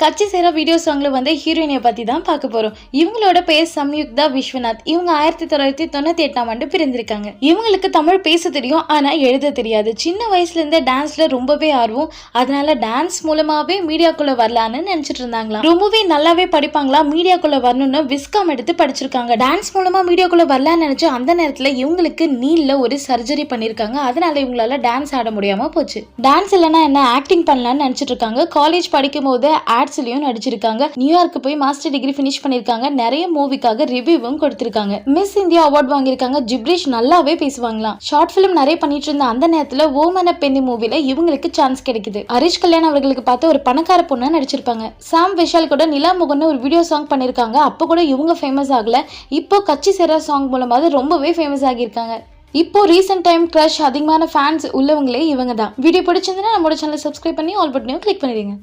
கட்சி சேர வீடியோ சாங்ல வந்து ஹீரோயினை பத்தி தான் பார்க்க போறோம். இவங்களோட பேர் சம்யுக்தா விஸ்வநாத். இவங்க 1998ஆம் ஆண்டு பிறந்திருக்காங்க. இவங்களுக்கு தமிழ் பேச தெரியும், ஆனா எழுத தெரியாது. சின்ன வயசுல இருந்தே டான்ஸ்ல ரொம்பவே ஆர்வம். அதனால டான்ஸ் மூலமாவே மீடியாக்குள்ள வரலான்னு நினைச்சிட்டு இருந்தாங்களா. ரொம்பவே நல்லாவே படிப்பாங்களா. மீடியாக்குள்ள வரணும்னு விஸ்காம் எடுத்து படிச்சிருக்காங்க. டான்ஸ் மூலமா மீடியாக்குள்ள வரலான்னு நினைச்சு அந்த நேரத்துல இவங்களுக்கு நீல்ல ஒரு சர்ஜரி பண்ணிருக்காங்க. அதனால இவங்களால டான்ஸ் ஆட முடியாம போச்சு. டான்ஸ் இல்லைன்னா என்ன, ஆக்டிங் பண்ணலாம்னு நினைச்சிட்டு இருக்காங்க. காலேஜ் படிக்கும் போது ஆட்ஸ்லயும் நடிச்சிருக்காங்க. நியூயார்க்கு போய் மாஸ்டர் டிகிரி ஃபினிஷ் பண்ணிருக்காங்க. நிறைய மூவிக்காக ரிவ்யூவும் கொடுத்திருக்காங்க. மிஸ் இந்தியா அவார்ட் வாங்கியிருக்காங்க. ஜிப்ரிஷ் நல்லாவே பேசுவாங்களாம். ஷார்ட் பிலிம் நிறைய பண்ணிட்டு இருந்த அந்த நேரத்துல ஓமன பெண்ணி மூவில இவங்களுக்கு சான்ஸ் கிடைக்குது. ஹரிஷ் கல்யாண் அவர்களுக்கு பார்த்து ஒரு பணக்கார பொண்ணா நடிச்சிருப்பாங்க. சாம் விஷால் கூட நிலா முகன்னு ஒரு வீடியோ சாங் பண்ணிருக்காங்க. அப்ப கூட இவங்க ஃபேமஸ் ஆகல. இப்போ கட்சி சேரா சாங் மூலமா ரொம்பவே ஃபேமஸ் ஆகியிருக்காங்க. இப்போ ரீசெண்ட் டைம் கிரஷ் அதிகமான ஃபேன்ஸ் உள்ளவங்களே இவங்க தான். வீடியோ பிடிச்சிருந்தா நம்மளோட சேனலை சப்ஸ்கிரைப் பண்ணி ஆல் பட்டனையும் கிளிக் பண்ணிடுங்க.